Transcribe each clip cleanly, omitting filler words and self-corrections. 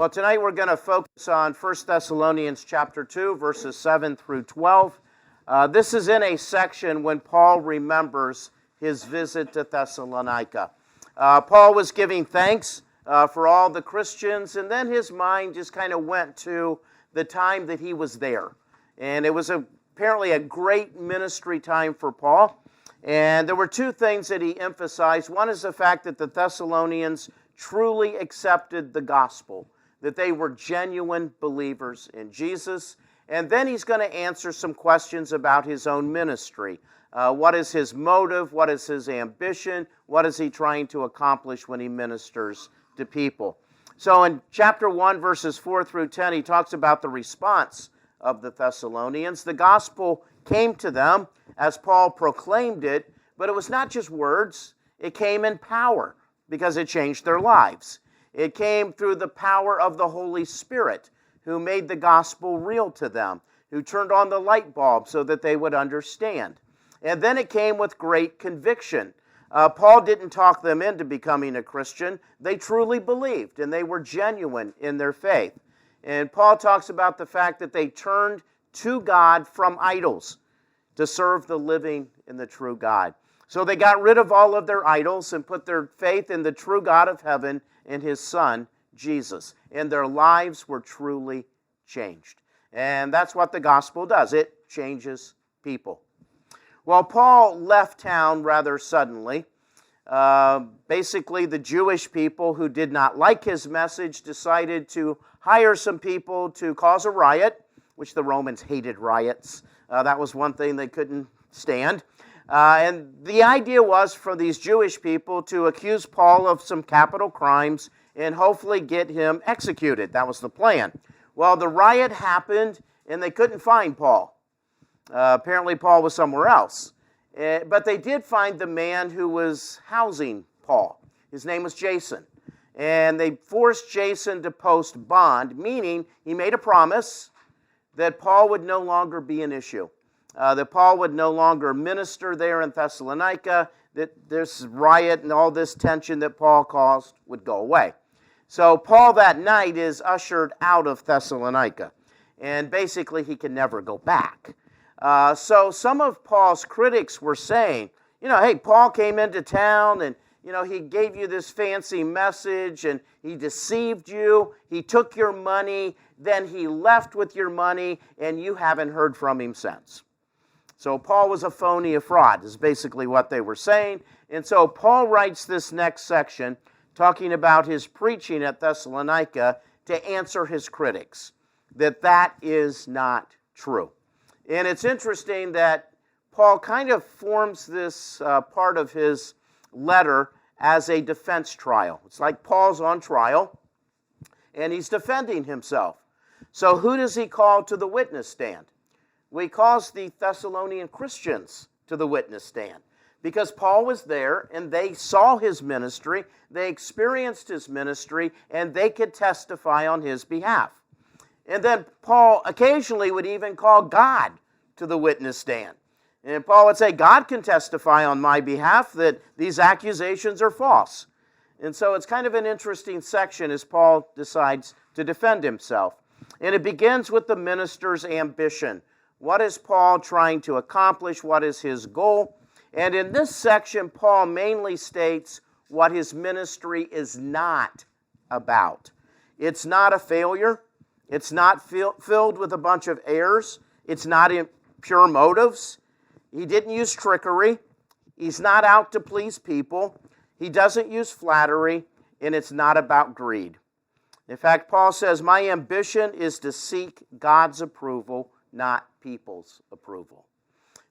Well, tonight we're going to focus on 1 Thessalonians chapter 2, verses 7 through 12. This is in a section when Paul remembers his visit to Thessalonica. Paul was giving thanks for all the Christians, and then his mind just kind of went to the time that he was there. And it was apparently a great ministry time for Paul. And there were two things that he emphasized. One is the fact that the Thessalonians truly accepted the gospel, that they were genuine believers in Jesus. And then he's going to answer some questions about his own ministry. What is his motive? What is his ambition? What is he trying to accomplish when he ministers to people? So in chapter 1, verses 4 through 10, he talks about the response of the Thessalonians. The gospel came to them as Paul proclaimed it, but it was not just words. It came in power because it changed their lives. It came through the power of the Holy Spirit, who made the gospel real to them, who turned on the light bulb so that they would understand. And then it came with great conviction. Paul didn't talk them into becoming a Christian. They truly believed, and they were genuine in their faith. And Paul talks about the fact that they turned to God from idols to serve the living and the true God. So they got rid of all of their idols and put their faith in the true God of heaven and his Son, Jesus. And their lives were truly changed. And that's what the gospel does. It changes people. Well, Paul left town rather suddenly. Basically, the Jewish people who did not like his message decided to hire some people to cause a riot, which the Romans hated riots. That was one thing they couldn't stand. And the idea was for these Jewish people to accuse Paul of some capital crimes and hopefully get him executed. That was the plan. Well, the riot happened, and they couldn't find Paul. Apparently, Paul was somewhere else. But they did find the man who was housing Paul. His name was Jason. And they forced Jason to post bond, meaning he made a promise that Paul would no longer be an issue. That Paul would no longer minister there in Thessalonica, that this riot and all this tension that Paul caused would go away. So Paul that night is ushered out of Thessalonica, and basically he can never go back. So some of Paul's critics were saying, hey, Paul came into town and, he gave you this fancy message and he deceived you, he took your money, then he left with your money, and you haven't heard from him since. So Paul was a phony, a fraud, is basically what they were saying. And so Paul writes this next section talking about his preaching at Thessalonica to answer his critics, that is not true. And it's interesting that Paul kind of forms this part of his letter as a defense trial. It's like Paul's on trial, and he's defending himself. So who does he call to the witness stand? Well, he calls the Thessalonian Christians to the witness stand because Paul was there and they saw his ministry, they experienced his ministry, and they could testify on his behalf. And then Paul occasionally would even call God to the witness stand. And Paul would say, God can testify on my behalf that these accusations are false. And so it's kind of an interesting section as Paul decides to defend himself. And it begins with the minister's ambition. What is Paul trying to accomplish? What is his goal? And in this section, Paul mainly states what his ministry is not about. It's not a failure. It's not filled with a bunch of errors. It's not impure motives. He didn't use trickery. He's not out to please people. He doesn't use flattery, and it's not about greed. In fact, Paul says, my ambition is to seek God's approval, not people's approval.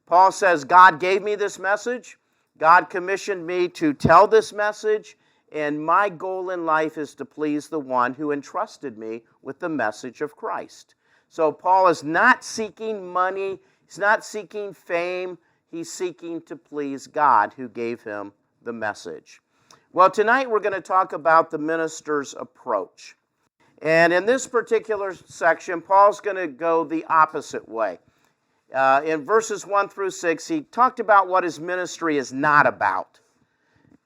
Paul says, God gave me this message. God commissioned me to tell this message, and my goal in life is to please the one who entrusted me with the message of Christ. So Paul is not seeking money. He's not seeking fame. He's seeking to please God who gave him the message. Well, tonight we're going to talk about the minister's approach. And in this particular section, Paul's going to go the opposite way. In verses 1 through 6, he talked about what his ministry is not about.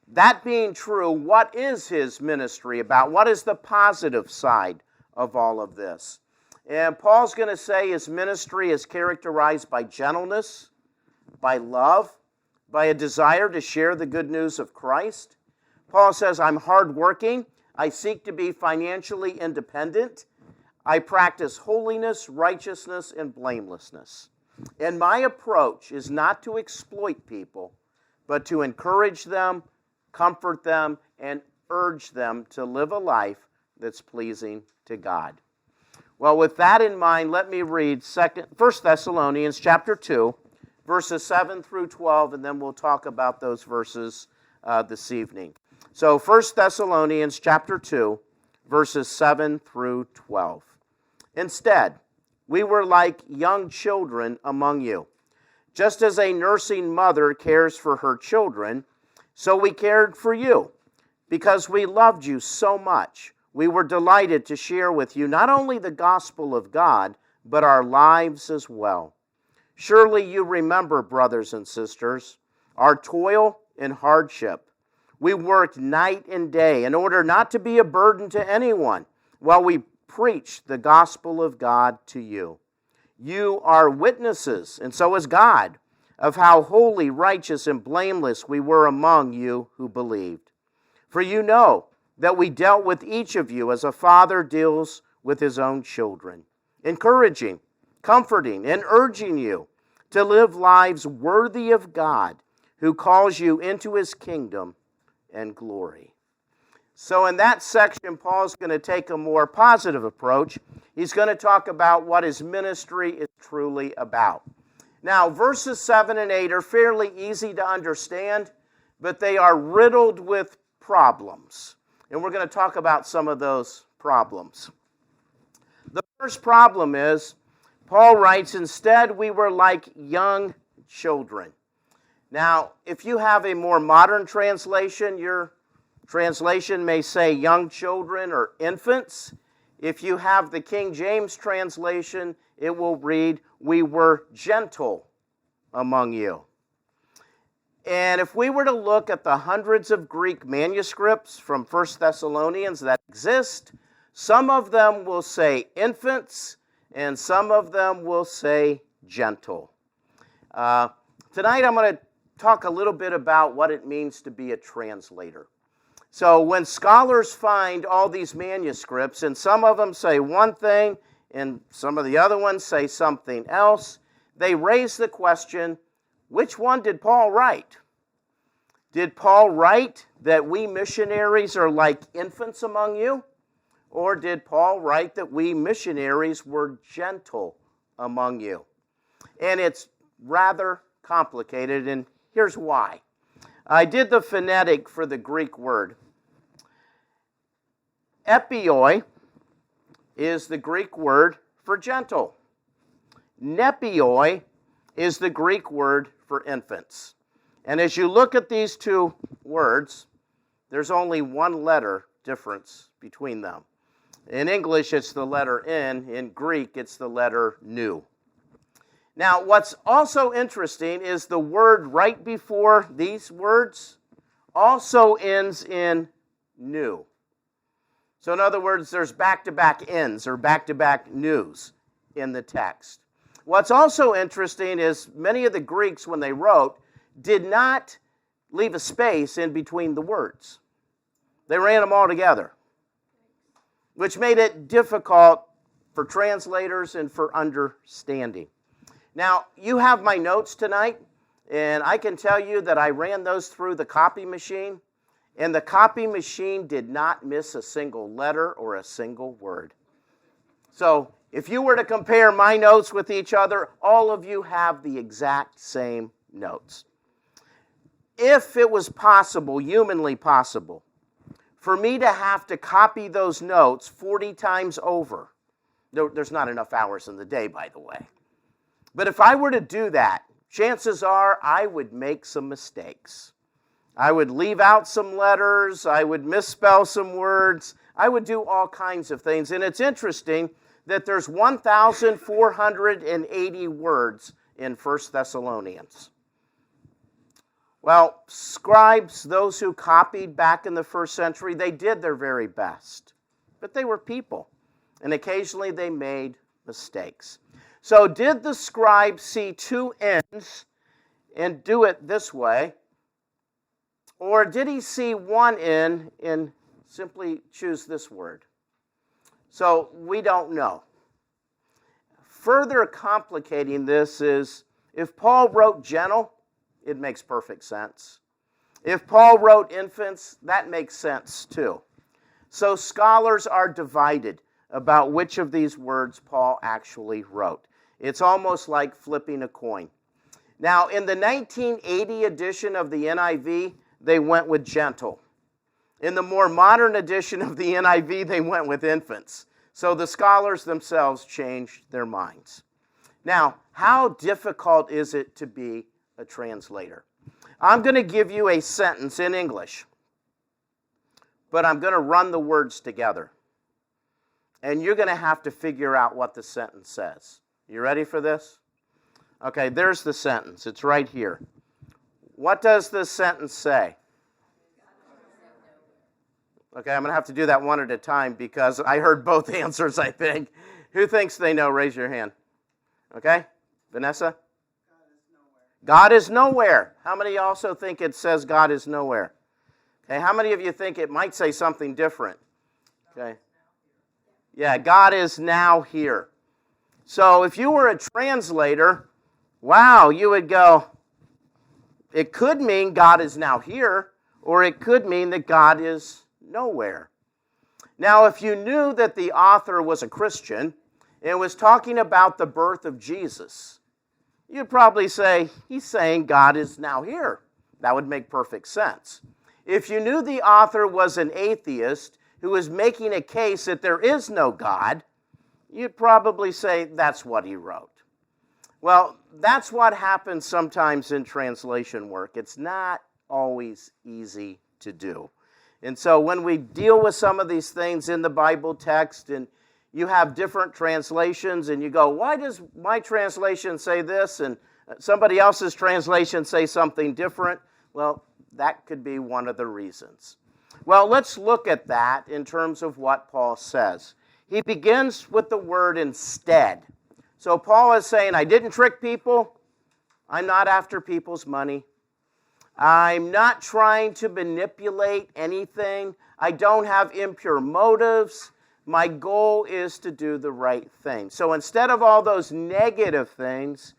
That being true, what is his ministry about? What is the positive side of all of this. And Paul's going to say his ministry is characterized by gentleness, by love, by a desire to share the good news of Christ. Paul says, I'm hardworking. I seek to be financially independent. I practice holiness, righteousness, and blamelessness. And my approach is not to exploit people, but to encourage them, comfort them, and urge them to live a life that's pleasing to God. Well, with that in mind, let me read 1 Thessalonians chapter 2, verses 7 through 12, and then we'll talk about those verses this evening. So 1 Thessalonians chapter 2, verses 7 through 12. Instead, we were like young children among you. Just as a nursing mother cares for her children, so we cared for you. Because we loved you so much, we were delighted to share with you not only the gospel of God, but our lives as well. Surely you remember, brothers and sisters, our toil and hardship. We worked night and day in order not to be a burden to anyone while we preached the gospel of God to you. You are witnesses, and so is God, of how holy, righteous, and blameless we were among you who believed. For you know that we dealt with each of you as a father deals with his own children, encouraging, comforting, and urging you to live lives worthy of God, who calls you into his kingdom and glory. So in that section, Paul's going to take a more positive approach. He's going to talk about what his ministry is truly about. Now, verses 7 and 8 are fairly easy to understand, but they are riddled with problems. And we're going to talk about some of those problems. The first problem is, Paul writes, instead we were like young children. Now, if you have a more modern translation, your translation may say young children or infants. If you have the King James translation, it will read, we were gentle among you. And if we were to look at the hundreds of Greek manuscripts from 1 Thessalonians that exist, some of them will say infants, and some of them will say gentle. Tonight I'm going to talk a little bit about what it means to be a translator. So when scholars find all these manuscripts, and some of them say one thing, and some of the other ones say something else, they raise the question, which one did Paul write? Did Paul write that we missionaries are like infants among you? Or did Paul write that we missionaries were gentle among you? And it's rather complicated, and here's why. I did the phonetic for the Greek word. Epioi is the Greek word for gentle. Nepioi is the Greek word for infants. And as you look at these two words, there's only one letter difference between them. In English, it's the letter N. In Greek, it's the letter nu. Now, what's also interesting is the word right before these words also ends in nu. So in other words, there's back-to-back ends or back-to-back news in the text. What's also interesting is many of the Greeks, when they wrote, did not leave a space in between the words. They ran them all together, which made it difficult for translators and for understanding. Now, you have my notes tonight, and I can tell you that I ran those through the copy machine, and the copy machine did not miss a single letter or a single word. So, if you were to compare my notes with each other, all of you have the exact same notes. If it was possible, humanly possible, for me to have to copy those notes 40 times over, there's not enough hours in the day, by the way. But if I were to do that, chances are I would make some mistakes. I would leave out some letters, I would misspell some words, I would do all kinds of things. And it's interesting that there's 1,480 words in 1 Thessalonians. Well, scribes, those who copied back in the first century, they did their very best. But they were people. And occasionally they made mistakes. So did the scribe see two ends and do it this way? Or did he see one end and simply choose this word? So we don't know. Further complicating this is, if Paul wrote gentle, it makes perfect sense. If Paul wrote infants, that makes sense too. So scholars are divided about which of these words Paul actually wrote. It's almost like flipping a coin. Now, in the 1980 edition of the NIV, they went with gentle. In the more modern edition of the NIV, they went with infants. So the scholars themselves changed their minds. Now, how difficult is it to be a translator? I'm going to give you a sentence in English, but I'm going to run the words together. And you're going to have to figure out what the sentence says. You ready for this? Okay, there's the sentence. It's right here. What does this sentence say? Okay, I'm going to have to do that one at a time because I heard both answers, I think. Who thinks they know? Raise your hand. Okay? Vanessa? God is nowhere. How many also think it says God is nowhere? Okay, how many of you think it might say something different? Okay. Yeah, God is now here. So if you were a translator, wow, you would go, it could mean God is now here, or it could mean that God is nowhere. Now, if you knew that the author was a Christian and was talking about the birth of Jesus, you'd probably say, he's saying God is now here. That would make perfect sense. If you knew the author was an atheist who was making a case that there is no God, you'd probably say that's what he wrote. Well, that's what happens sometimes in translation work. It's not always easy to do. And so when we deal with some of these things in the Bible text and you have different translations and you go, why does my translation say this and somebody else's translation say something different? Well, that could be one of the reasons. Well, let's look at that in terms of what Paul says. He begins with the word instead. So Paul is saying, I didn't trick people. I'm not after people's money. I'm not trying to manipulate anything. I don't have impure motives. My goal is to do the right thing. So instead of all those negative things,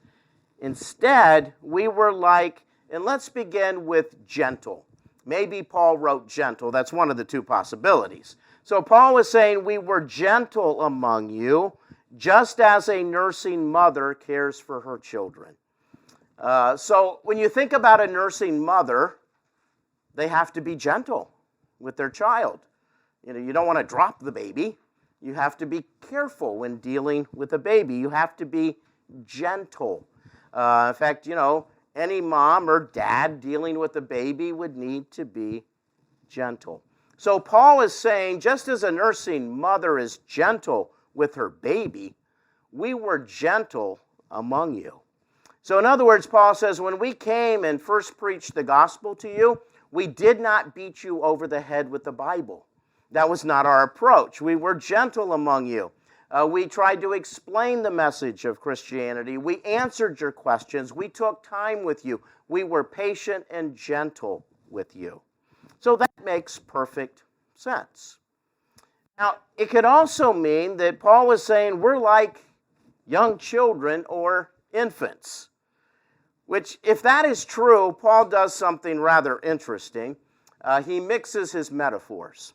instead, we were like, and let's begin with gentle. Maybe Paul wrote gentle. That's one of the two possibilities. So Paul was saying, we were gentle among you, just as a nursing mother cares for her children. So when you think about a nursing mother, they have to be gentle with their child. You don't want to drop the baby. You have to be careful when dealing with a baby. You have to be gentle. In fact, any mom or dad dealing with a baby would need to be gentle. So Paul is saying, just as a nursing mother is gentle with her baby, we were gentle among you. So in other words, Paul says, when we came and first preached the gospel to you, we did not beat you over the head with the Bible. That was not our approach. We were gentle among you. We tried to explain the message of Christianity. We answered your questions. We took time with you. We were patient and gentle with you. So that makes perfect sense. Now, it could also mean that Paul was saying we're like young children or infants, which, if that is true, Paul does something rather interesting. He mixes his metaphors.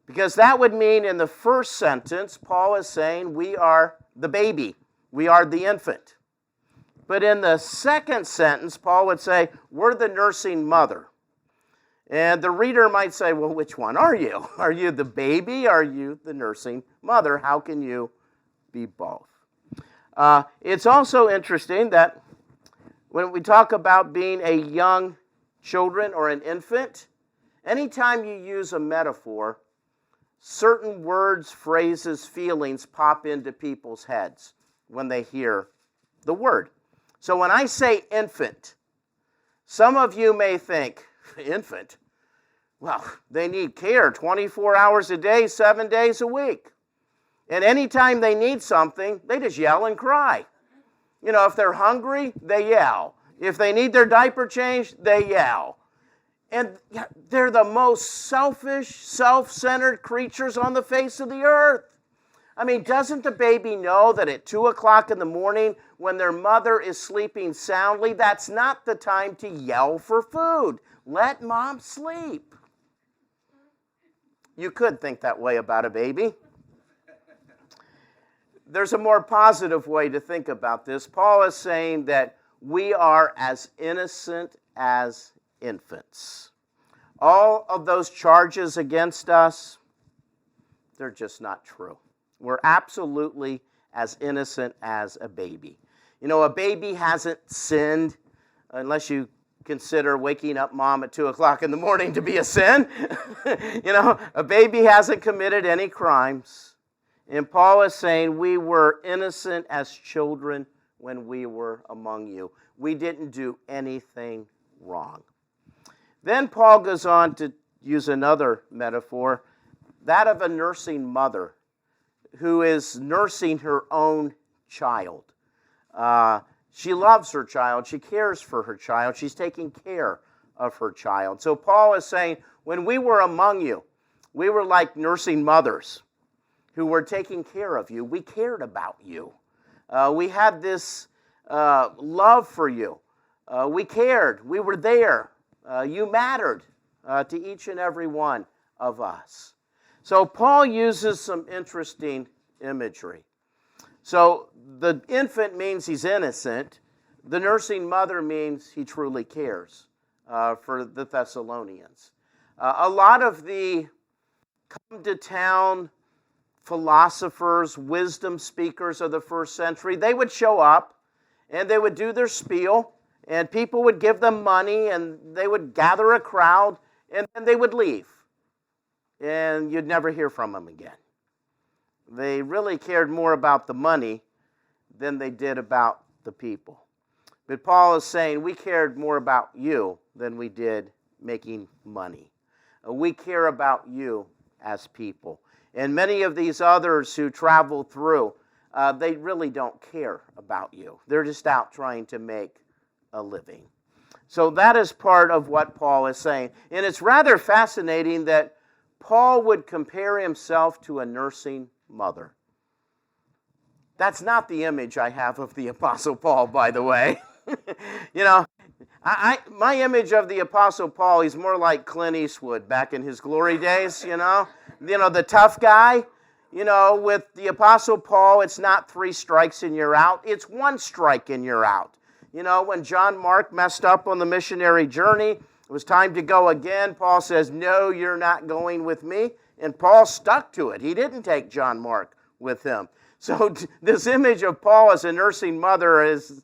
Because that would mean in the first sentence, Paul is saying we are the baby, we are the infant. But in the second sentence, Paul would say we're the nursing mother. And the reader might say, well, which one are you? Are you the baby? Are you the nursing mother? How can you be both? It's also interesting that when we talk about being a young children or an infant, anytime you use a metaphor, certain words, phrases, feelings pop into people's heads when they hear the word. So when I say infant, some of you may think, infant? Well, they need care 24 hours a day, 7 days a week. And anytime they need something, they just yell and cry. You know, if they're hungry, they yell. If they need their diaper changed, they yell. And they're the most selfish, self-centered creatures on the face of the earth. I mean, doesn't the baby know that at 2 o'clock in the morning when their mother is sleeping soundly, that's not the time to yell for food? Let mom sleep. You could think that way about a baby. There's a more positive way to think about this. Paul is saying that we are as innocent as infants. All of those charges against us, they're just not true. We're absolutely as innocent as a baby. You know, a baby hasn't sinned, unless you consider waking up mom at 2 o'clock in the morning to be a sin. You know, a baby hasn't committed any crimes. And Paul is saying we were innocent as children when we were among you. We didn't do anything wrong. Then Paul goes on to use another metaphor, that of a nursing mother who is nursing her own child. She loves her child. She cares for her child. She's taking care of her child. So Paul is saying, when we were among you, we were like nursing mothers who were taking care of you. We cared about you. We had this love for you. We cared. We were there. You mattered to each and every one of us. So Paul uses some interesting imagery. So the infant means he's innocent. The nursing mother means he truly cares for the Thessalonians. A lot of the come-to-town philosophers, wisdom speakers of the first century, they would show up and they would do their spiel, and people would give them money, and they would gather a crowd, and then they would leave. And you'd never hear from them again. They really cared more about the money than they did about the people. But Paul is saying we cared more about you than we did making money. We care about you as people. And many of these others who travel through, they really don't care about you. They're just out trying to make a living. So that is part of what Paul is saying. And it's rather fascinating that Paul would compare himself to a nursing mother. That's not the image I have of the Apostle Paul, by the way. You know, my image of the Apostle Paul, he's more like Clint Eastwood back in his glory days, you know, the tough guy. You know, with the Apostle Paul, it's not 3 strikes and you're out. It's 1 strike and you're out. You know, when John Mark messed up on the missionary journey, it was time to go again. Paul says, no, you're not going with me. And Paul stuck to it. He didn't take John Mark with him. So this image of Paul as a nursing mother is,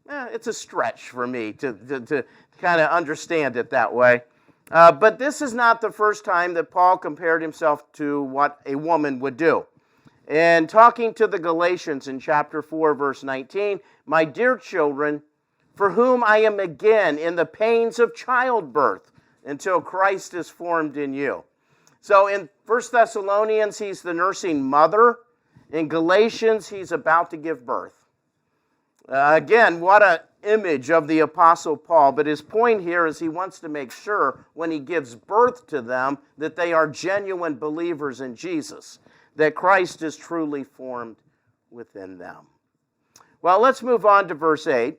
it's a stretch for me to kind of understand it that way. But this is not the first time that Paul compared himself to what a woman would do. And talking to the Galatians in chapter 4, verse 19, my dear children, for whom I am again in the pains of childbirth until Christ is formed in you. So in 1 Thessalonians, he's the nursing mother. In Galatians, he's about to give birth. Again, what an image of the Apostle Paul. But his point here is he wants to make sure when he gives birth to them that they are genuine believers in Jesus, that Christ is truly formed within them. Well, let's move on to verse 8.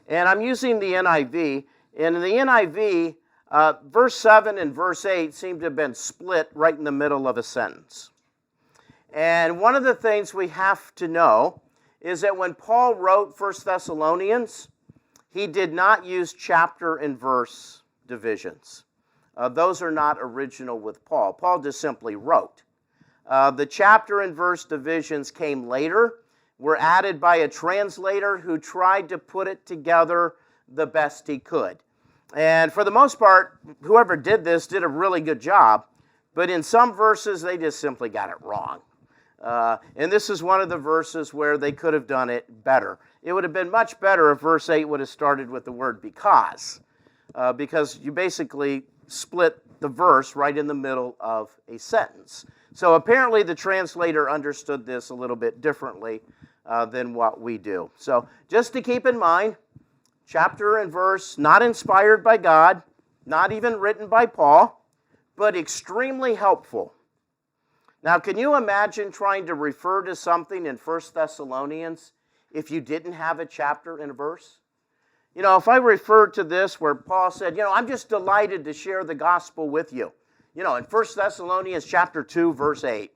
And I'm using the NIV. And in the NIV, verse 7 and verse 8 seem to have been split right in the middle of a sentence. And one of the things we have to know is that when Paul wrote 1 Thessalonians, he did not use chapter and verse divisions. Those are not original with Paul. Paul just simply wrote. The chapter and verse divisions came later, were added by a translator who tried to put it together the best he could. And for the most part, whoever did this did a really good job, but in some verses they just simply got it wrong. And this is one of the verses where they could have done it better. It would have been much better if verse 8 would have started with the word because you basically split the verse right in the middle of a sentence. So apparently the translator understood this a little bit differently than what we do. So just to keep in mind, chapter and verse, not inspired by God, not even written by Paul, but extremely helpful. Now, can you imagine trying to refer to something in 1 Thessalonians if you didn't have a chapter and a verse? You know, if I refer to this where Paul said, I'm just delighted to share the gospel with you. In 1 Thessalonians chapter 2, verse 8,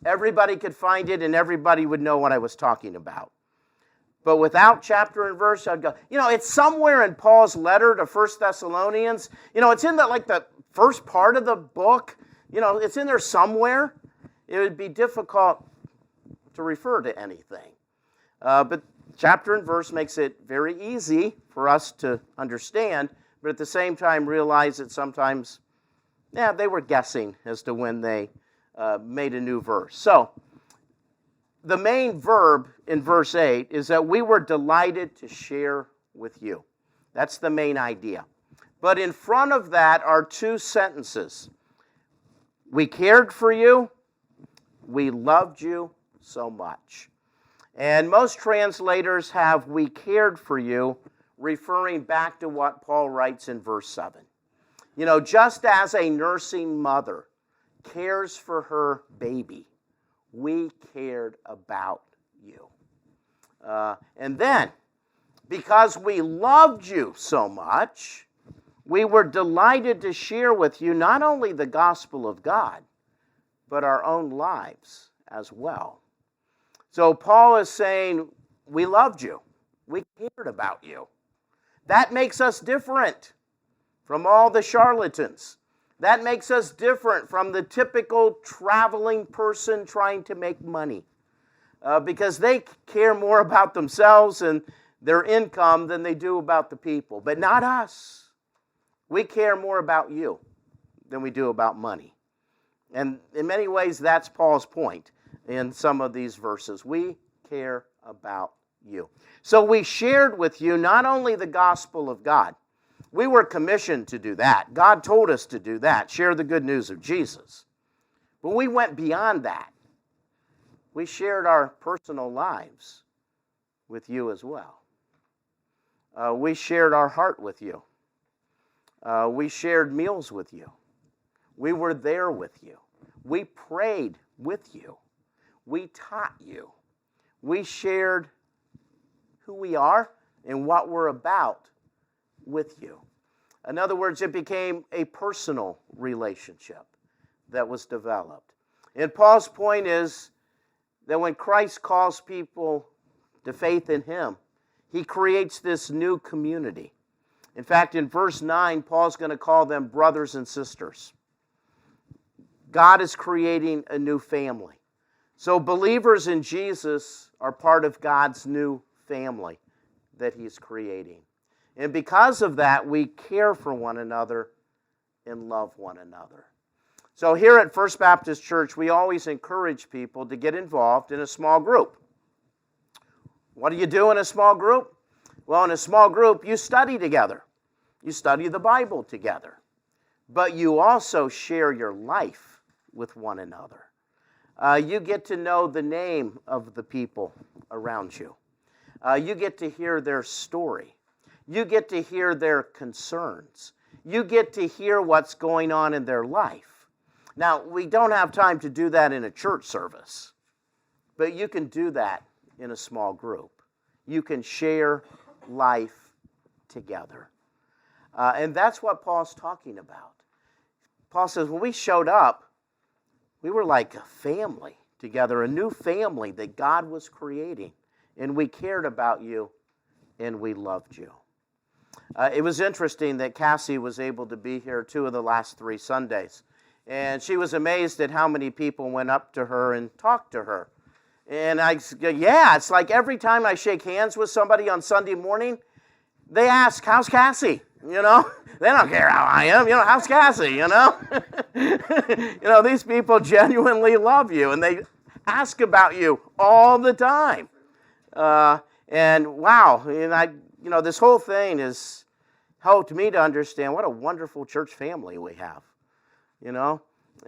everybody could find it and everybody would know what I was talking about. But without chapter and verse, I'd go, it's somewhere in Paul's letter to 1 Thessalonians. It's in the first part of the book. It's in there somewhere. It would be difficult to refer to anything. But chapter and verse makes it very easy for us to understand, but at the same time realize that sometimes, they were guessing as to when they made a new verse. So, the main verb in verse 8 is that we were delighted to share with you. That's the main idea. But in front of that are two sentences. We cared for you. We loved you so much. And most translators have we cared for you, referring back to what Paul writes in verse 7. Just as a nursing mother cares for her baby, we cared about you. And then, because we loved you so much, we were delighted to share with you not only the gospel of God, but our own lives as well. So Paul is saying, we loved you. We cared about you. That makes us different from all the charlatans. That makes us different from the typical traveling person trying to make money. Because they care more about themselves and their income than they do about the people. But not us. We care more about you than we do about money. And in many ways, that's Paul's point in some of these verses. We care about you. So we shared with you not only the gospel of God. We were commissioned to do that. God told us to do that, share the good news of Jesus. But we went beyond that. We shared our personal lives with you as well. We shared our heart with you. We shared meals with you. We were there with you. We prayed with you. We taught you. We shared who we are and what we're about with you. In other words, it became a personal relationship that was developed. And Paul's point is that when Christ calls people to faith in him, he creates this new community. In fact, in verse 9, Paul's going to call them brothers and sisters. God is creating a new family. So believers in Jesus are part of God's new family that he's creating. And because of that, we care for one another and love one another. So here at First Baptist Church, we always encourage people to get involved in a small group. What do you do in a small group? Well, in a small group, you study together. You study the Bible together. But you also share your life with one another. You get to know the name of the people around you. You get to hear their story. You get to hear their concerns. You get to hear what's going on in their life. Now, we don't have time to do that in a church service, but you can do that in a small group. You can share life together. And that's what Paul's talking about. Paul says, when we showed up, we were like a family together, a new family that God was creating. And we cared about you, and we loved you. It was interesting that Cassie was able to be here 2 of the last 3 Sundays. And she was amazed at how many people went up to her and talked to her. And it's like every time I shake hands with somebody on Sunday morning, they ask, how's Cassie? They don't care how I am. How's Cassie? These people genuinely love you, and they ask about you all the time. And wow, and this whole thing has helped me to understand what a wonderful church family we have.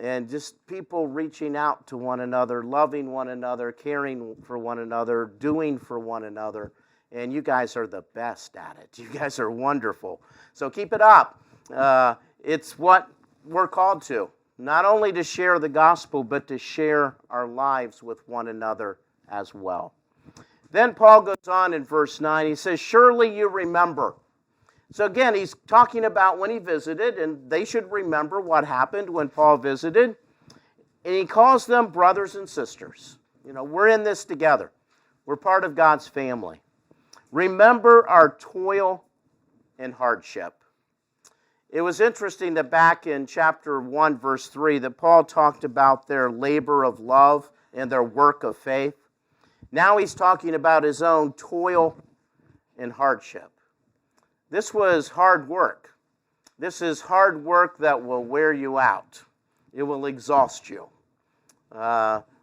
and just people reaching out to one another, loving one another, caring for one another, doing for one another. And you guys are the best at it. You guys are wonderful. So keep it up. It's what we're called to, not only to share the gospel, but to share our lives with one another as well. Then Paul goes on in verse 9. He says, surely you remember. So again, he's talking about when he visited, and they should remember what happened when Paul visited. And he calls them brothers and sisters. You know, we're in this together. We're part of God's family. Remember our toil and hardship. It was interesting that back in chapter 1, verse 3, that Paul talked about their labor of love and their work of faith. Now he's talking about his own toil and hardship. This was hard work. This is hard work that will wear you out. It will exhaust you,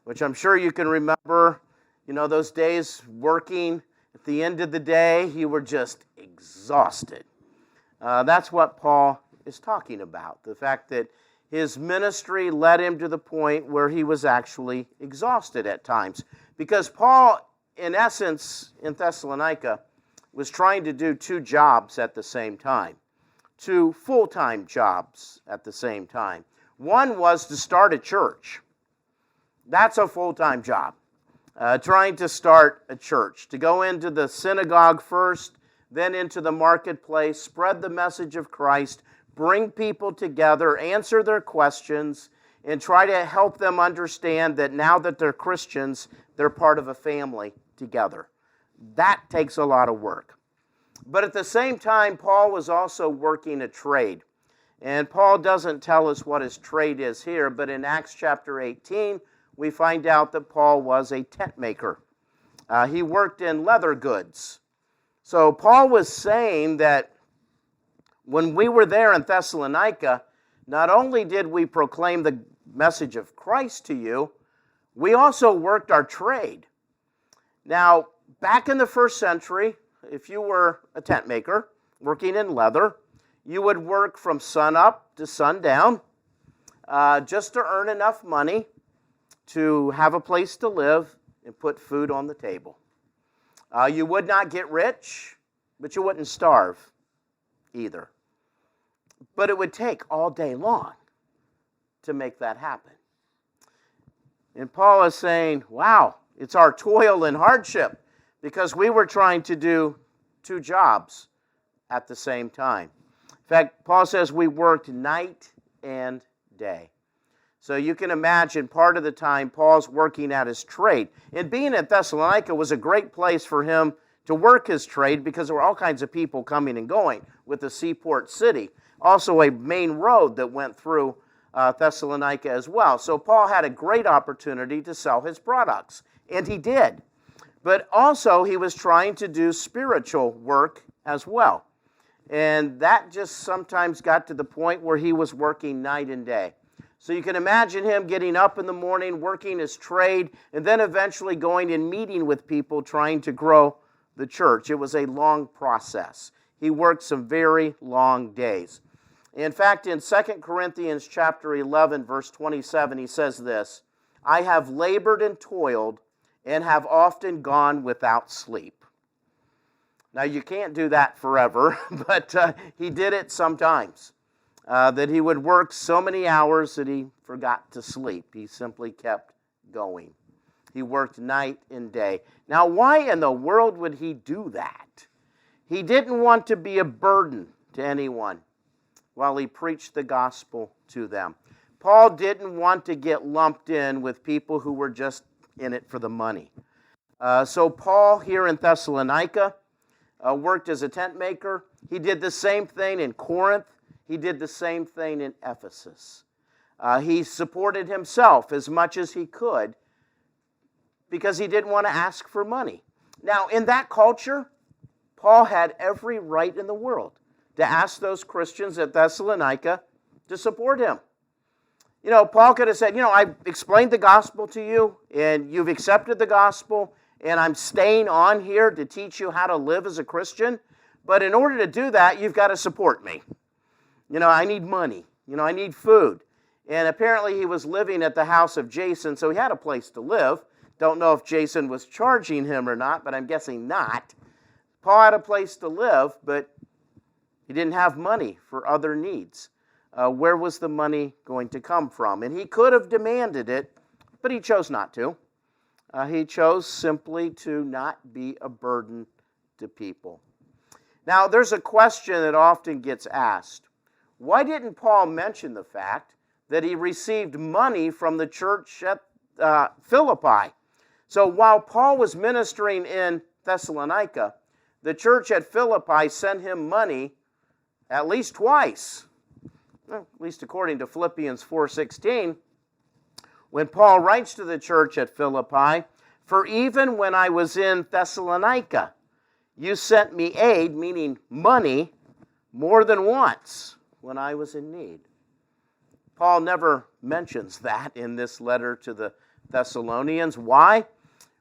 which I'm sure you can remember, you know, those days working. At the end of the day, you were just exhausted. That's what Paul is talking about, the fact that his ministry led him to the point where he was actually exhausted at times. Because Paul, in essence, in Thessalonica, was trying to do two jobs at the same time, two full-time jobs at the same time. One was to start a church. That's a full-time job, trying to start a church, to go into the synagogue first, then into the marketplace, spread the message of Christ, bring people together, answer their questions, and try to help them understand that now that they're Christians, they're part of a family together. That takes a lot of work. But at the same time, Paul was also working a trade. And Paul doesn't tell us what his trade is here, but in Acts chapter 18, we find out that Paul was a tent maker. He worked in leather goods. So Paul was saying that when we were there in Thessalonica, not only did we proclaim the message of Christ to you, we also worked our trade. Now, back in the first century, if you were a tent maker working in leather, you would work from sunup to sundown just to earn enough money to have a place to live and put food on the table. You would not get rich, but you wouldn't starve either. But it would take all day long to make that happen. And Paul is saying, wow, it's our toil and hardship because we were trying to do two jobs at the same time. In fact, Paul says we worked night and day. So you can imagine part of the time Paul's working at his trade. And being at Thessalonica was a great place for him to work his trade because there were all kinds of people coming and going with the seaport city. Also a main road that went through Thessalonica as well. So Paul had a great opportunity to sell his products, and he did. But also he was trying to do spiritual work as well. And that just sometimes got to the point where he was working night and day. So you can imagine him getting up in the morning, working his trade, and then eventually going and meeting with people trying to grow the church. It was a long process. He worked some very long days. In fact, in 2 Corinthians chapter 11, verse 27, he says this, I have labored and toiled and have often gone without sleep. Now, you can't do that forever, but he did it sometimes. That he would work so many hours that he forgot to sleep. He simply kept going. He worked night and day. Now, why in the world would he do that? He didn't want to be a burden to anyone while he preached the gospel to them. Paul didn't want to get lumped in with people who were just in it for the money. So Paul here in Thessalonica worked as a tent maker. He did the same thing in Corinth. He did the same thing in Ephesus. He supported himself as much as he could because he didn't want to ask for money. Now, in that culture, Paul had every right in the world to ask those Christians at Thessalonica to support him. You know, Paul could have said, you know, I've explained the gospel to you, and you've accepted the gospel, and I'm staying on here to teach you how to live as a Christian. But in order to do that, you've got to support me. You know, I need money. You know, I need food. And apparently he was living at the house of Jason, so he had a place to live. Don't know if Jason was charging him or not, but I'm guessing not. Paul had a place to live, but he didn't have money for other needs. Where was the money going to come from? And he could have demanded it, but he chose not to. He chose simply to not be a burden to people. Now, there's a question that often gets asked. Why didn't Paul mention the fact that he received money from the church at Philippi? So while Paul was ministering in Thessalonica, the church at Philippi sent him money at least twice. Well, at least according to Philippians 4:16, when Paul writes to the church at Philippi, "For even when I was in Thessalonica, you sent me aid," meaning money, "more than once when I was in need." Paul never mentions that in this letter to the Thessalonians. Why?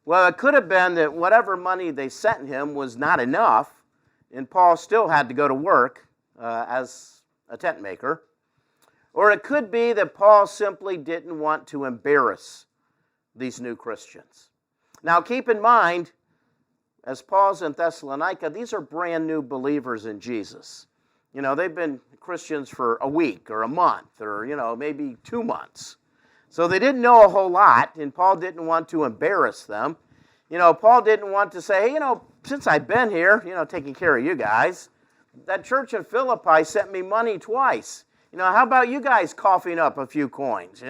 Well, it could have been that whatever money they sent him was not enough, and Paul still had to go to work as a tent maker. Or it could be that Paul simply didn't want to embarrass these new Christians. Now, keep in mind, as Paul's in Thessalonica, these are brand new believers in Jesus. You know, they've been Christians for a week or a month or, maybe 2 months. So they didn't know a whole lot, and Paul didn't want to embarrass them. Paul didn't want to say, hey, since I've been here, taking care of you guys, that church in Philippi sent me money twice. How about you guys coughing up a few coins,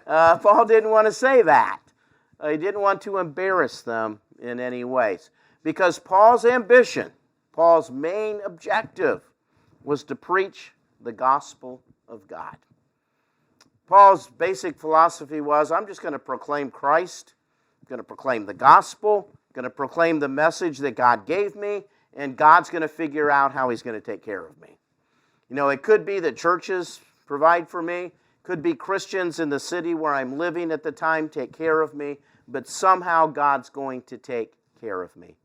Paul didn't want to say that. He didn't want to embarrass them in any ways. Because Paul's ambition, Paul's main objective, was to preach the gospel of God. Paul's basic philosophy was, I'm just going to proclaim Christ, I'm going to proclaim the gospel, I'm going to proclaim the message that God gave me, and God's going to figure out how he's going to take care of me. It could be that churches provide for me, could be Christians in the city where I'm living at the time take care of me, but somehow God's going to take care of me.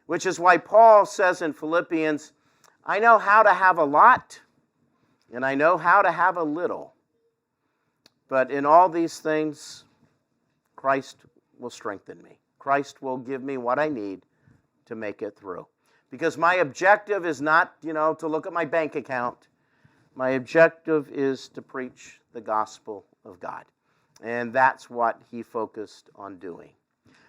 Which is why Paul says in Philippians, I know how to have a lot, and I know how to have a little. But in all these things, Christ will strengthen me. Christ will give me what I need to make it through. Because my objective is not, to look at my bank account. My objective is to preach the gospel of God. And that's what he focused on doing.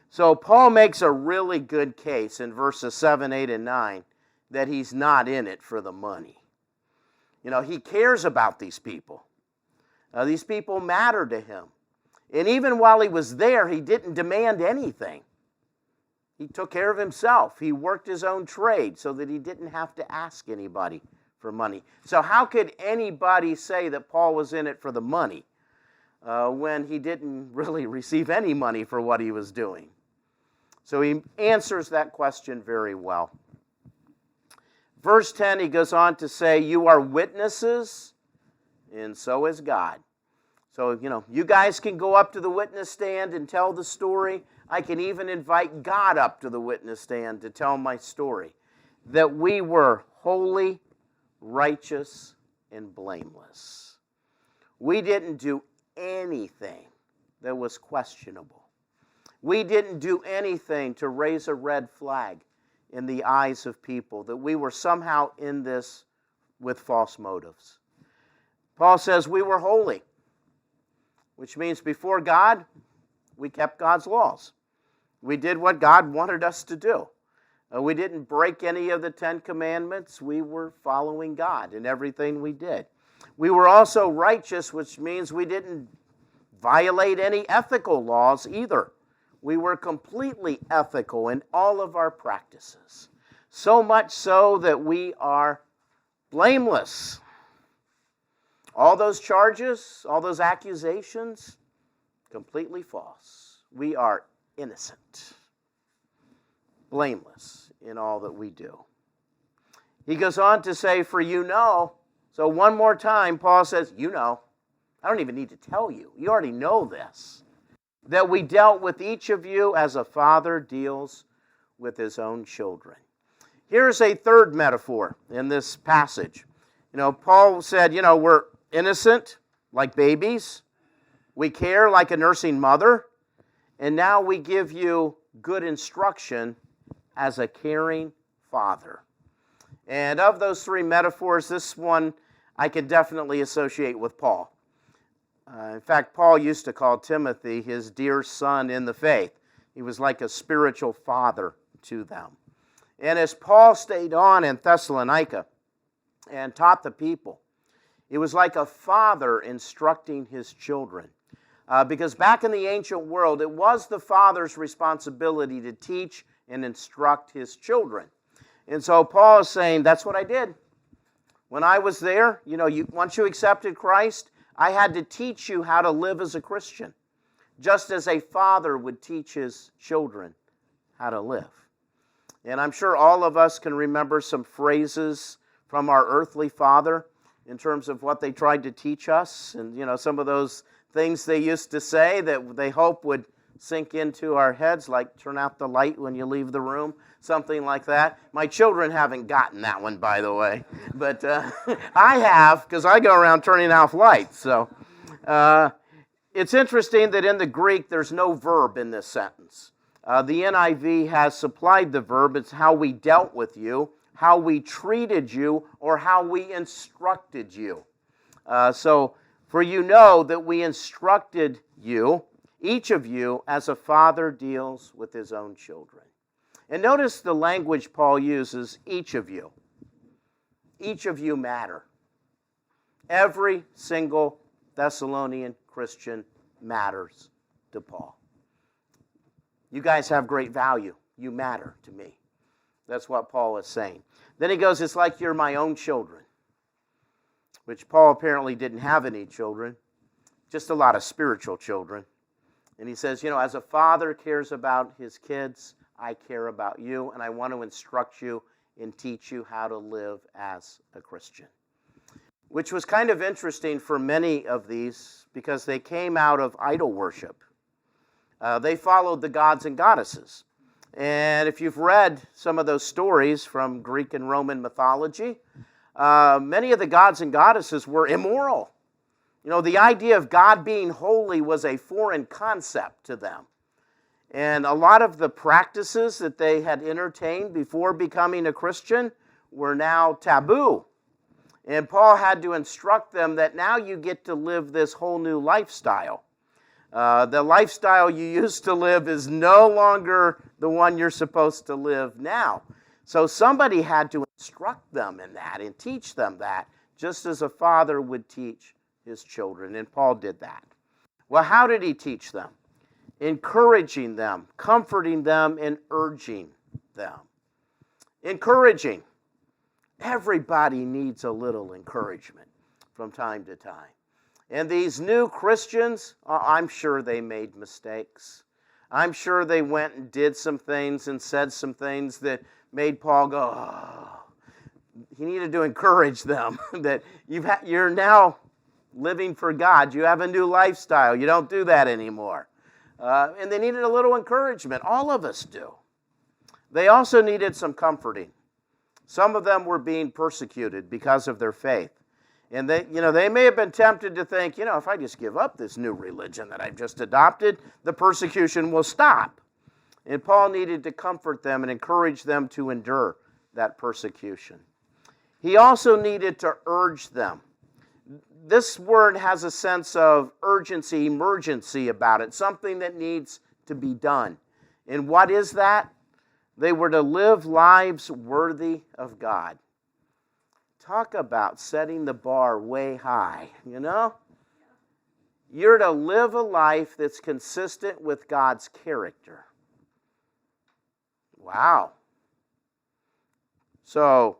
So Paul makes a really good case in verses 7, 8, and 9 that he's not in it for the money. He cares about these people. These people matter to him. And even while he was there, he didn't demand anything. He took care of himself. He worked his own trade so that he didn't have to ask anybody for money. So how could anybody say that Paul was in it for the money when he didn't really receive any money for what he was doing? So he answers that question very well. Verse 10, he goes on to say, you are witnesses, and so is God. So, you guys can go up to the witness stand and tell the story. I can even invite God up to the witness stand to tell my story. That we were holy, righteous, and blameless. We didn't do anything that was questionable. We didn't do anything to raise a red flag in the eyes of people, that we were somehow in this with false motives. Paul says we were holy, which means before God, we kept God's laws. We did what God wanted us to do. We didn't break any of the 10 commandments. We were following God in everything we did. We were also righteous, which means we didn't violate any ethical laws either. We were completely ethical in all of our practices. So much so that we are blameless. All those charges, all those accusations, completely false. We are innocent, blameless in all that we do. He goes on to say, for you know, so one more time, Paul says, you know. I don't even need to tell you. You already know this. That we dealt with each of you as a father deals with his own children. Here's a third metaphor in this passage. Paul said, we're innocent, like babies. We care like a nursing mother. And now we give you good instruction as a caring father. And of those three metaphors, this one I can definitely associate with Paul. In fact, Paul used to call Timothy his dear son in the faith. He was like a spiritual father to them. And as Paul stayed on in Thessalonica and taught the people, it was like a father instructing his children. Because back in the ancient world, it was the father's responsibility to teach and instruct his children. And so Paul is saying, that's what I did. When I was there, once you accepted Christ, I had to teach you how to live as a Christian, just as a father would teach his children how to live. And I'm sure all of us can remember some phrases from our earthly father in terms of what they tried to teach us, and some of those things they used to say that they hope would sink into our heads, like turn out the light when you leave the room, something like that. My children haven't gotten that one, by the way, but I have, because I go around turning off lights. So it's interesting that in the Greek there's no verb in this sentence. The NIV has supplied the verb. It's how we dealt with you, how we treated you, or how we instructed you. So for that we instructed you, each of you, as a father deals with his own children. And notice the language Paul uses, each of you. Each of you matter. Every single Thessalonian Christian matters to Paul. You guys have great value. You matter to me. That's what Paul is saying. Then he goes, it's like you're my own children, which Paul apparently didn't have any children, just a lot of spiritual children. And he says, as a father cares about his kids, I care about you, and I want to instruct you and teach you how to live as a Christian. Which was kind of interesting for many of these because they came out of idol worship. They followed the gods and goddesses. And if you've read some of those stories from Greek and Roman mythology, many of the gods and goddesses were immoral. The idea of God being holy was a foreign concept to them. And a lot of the practices that they had entertained before becoming a Christian were now taboo. And Paul had to instruct them that now you get to live this whole new lifestyle. The lifestyle you used to live is no longer the one you're supposed to live now. So somebody had to instruct them in that and teach them that, just as a father would teach his children, and Paul did that. Well, how did he teach them? Encouraging them, comforting them, and urging them. Encouraging. Everybody needs a little encouragement from time to time. And these new Christians, I'm sure they made mistakes. I'm sure they went and did some things and said some things that made Paul go, oh. He needed to encourage them that you're now living for God. You have a new lifestyle. You don't do that anymore. And they needed a little encouragement. All of us do. They also needed some comforting. Some of them were being persecuted because of their faith. And they may have been tempted to think, if I just give up this new religion that I've just adopted, the persecution will stop. And Paul needed to comfort them and encourage them to endure that persecution. He also needed to urge them. This word has a sense of urgency, emergency about it, something that needs to be done. And what is that? They were to live lives worthy of God. Talk about setting the bar way high, You're to live a life that's consistent with God's character. Wow. So,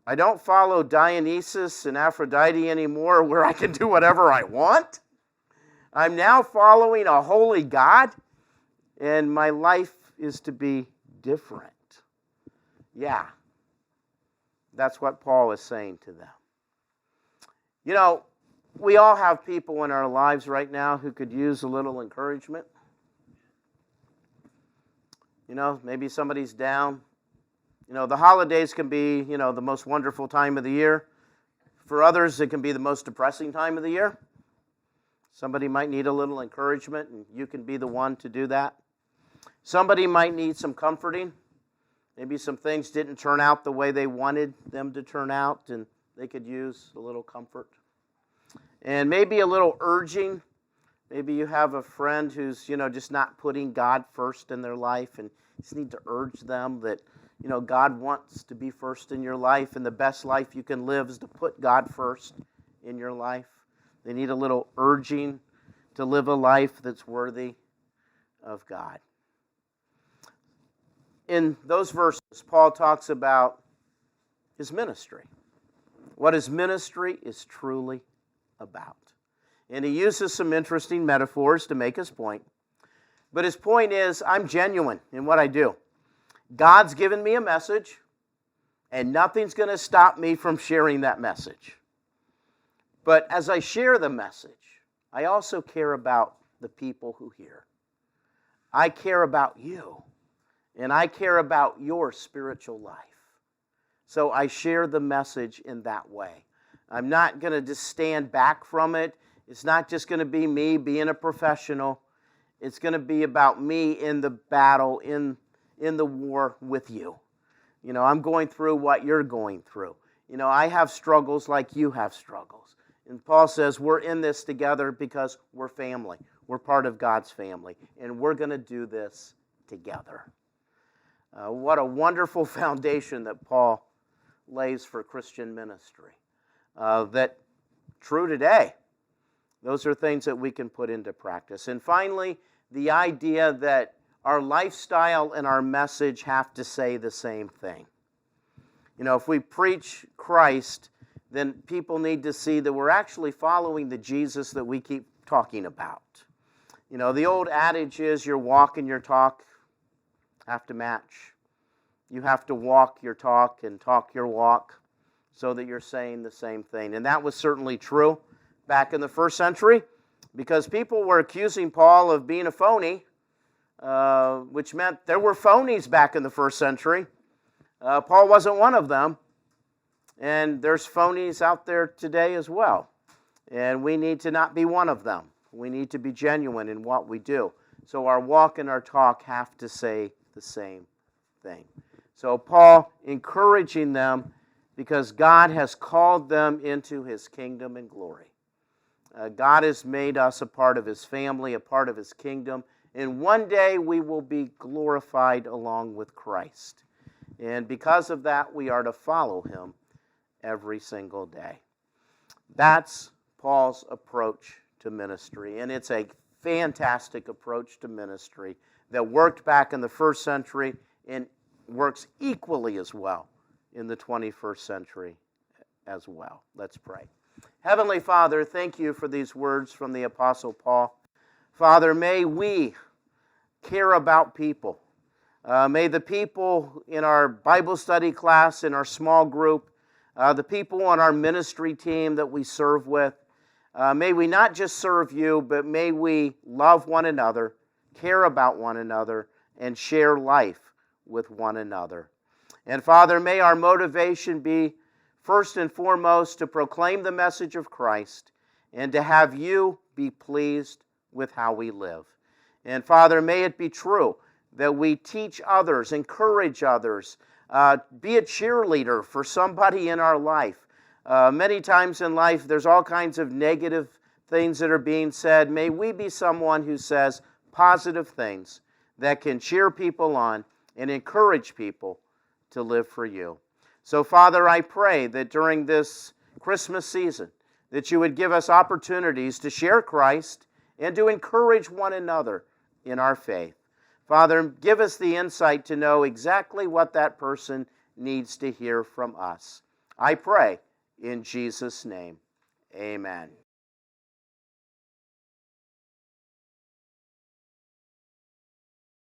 I don't follow Dionysus and Aphrodite anymore where I can do whatever I want. I'm now following a holy God, and my life is to be different. Yeah. That's what Paul is saying to them. We all have people in our lives right now who could use a little encouragement. Maybe somebody's down. The holidays can be, the most wonderful time of the year. For others, it can be the most depressing time of the year. Somebody might need a little encouragement, and you can be the one to do that. Somebody might need some comforting. Maybe some things didn't turn out the way they wanted them to turn out, and they could use a little comfort. And maybe a little urging. Maybe you have a friend who's, just not putting God first in their life, and you just need to urge them that, God wants to be first in your life, and the best life you can live is to put God first in your life. They need a little urging to live a life that's worthy of God. In those verses, Paul talks about his ministry, what his ministry is truly about. And he uses some interesting metaphors to make his point. But his point is, I'm genuine in what I do. God's given me a message, and nothing's going to stop me from sharing that message. But as I share the message, I also care about the people who hear. I care about you, and I care about your spiritual life. So I share the message in that way. I'm not going to just stand back from it. It's not just going to be me being a professional. It's going to be about me in the battle, in the war with you. I'm going through what you're going through. I have struggles like you have struggles. And Paul says we're in this together because we're family. We're part of God's family. And we're going to do this together. What a wonderful foundation that Paul lays for Christian ministry. That true today. Those are things that we can put into practice. And finally, the idea that our lifestyle and our message have to say the same thing. If we preach Christ, then people need to see that we're actually following the Jesus that we keep talking about. The old adage is your walk and your talk have to match. You have to walk your talk and talk your walk so that you're saying the same thing. And that was certainly true back in the first century because people were accusing Paul of being a phony, which meant there were phonies back in the first century. Paul wasn't one of them. And there's phonies out there today as well. And we need to not be one of them. We need to be genuine in what we do. So our walk and our talk have to say the same thing. So Paul encouraging them because God has called them into his kingdom and glory. God has made us a part of his family, a part of his kingdom. And one day we will be glorified along with Christ. And because of that, we are to follow him every single day. That's Paul's approach to ministry. And it's a fantastic approach to ministry that worked back in the first century and works equally as well in the 21st century as well. Let's pray. Heavenly Father, thank you for these words from the Apostle Paul. Father, may we care about people. May the people in our Bible study class, in our small group, the people on our ministry team that we serve with, may we not just serve you, but may we love one another, care about one another, and share life with one another. And Father, may our motivation be first and foremost to proclaim the message of Christ and to have you be pleased with how we live. And Father, may it be true that we teach others, encourage others, be a cheerleader for somebody in our life. Many times in life, there's all kinds of negative things that are being said. May we be someone who says positive things that can cheer people on and encourage people to live for you. So, Father, I pray that during this Christmas season, that you would give us opportunities to share Christ and to encourage one another in our faith. Father, give us the insight to know exactly what that person needs to hear from us. I pray in Jesus' name, amen.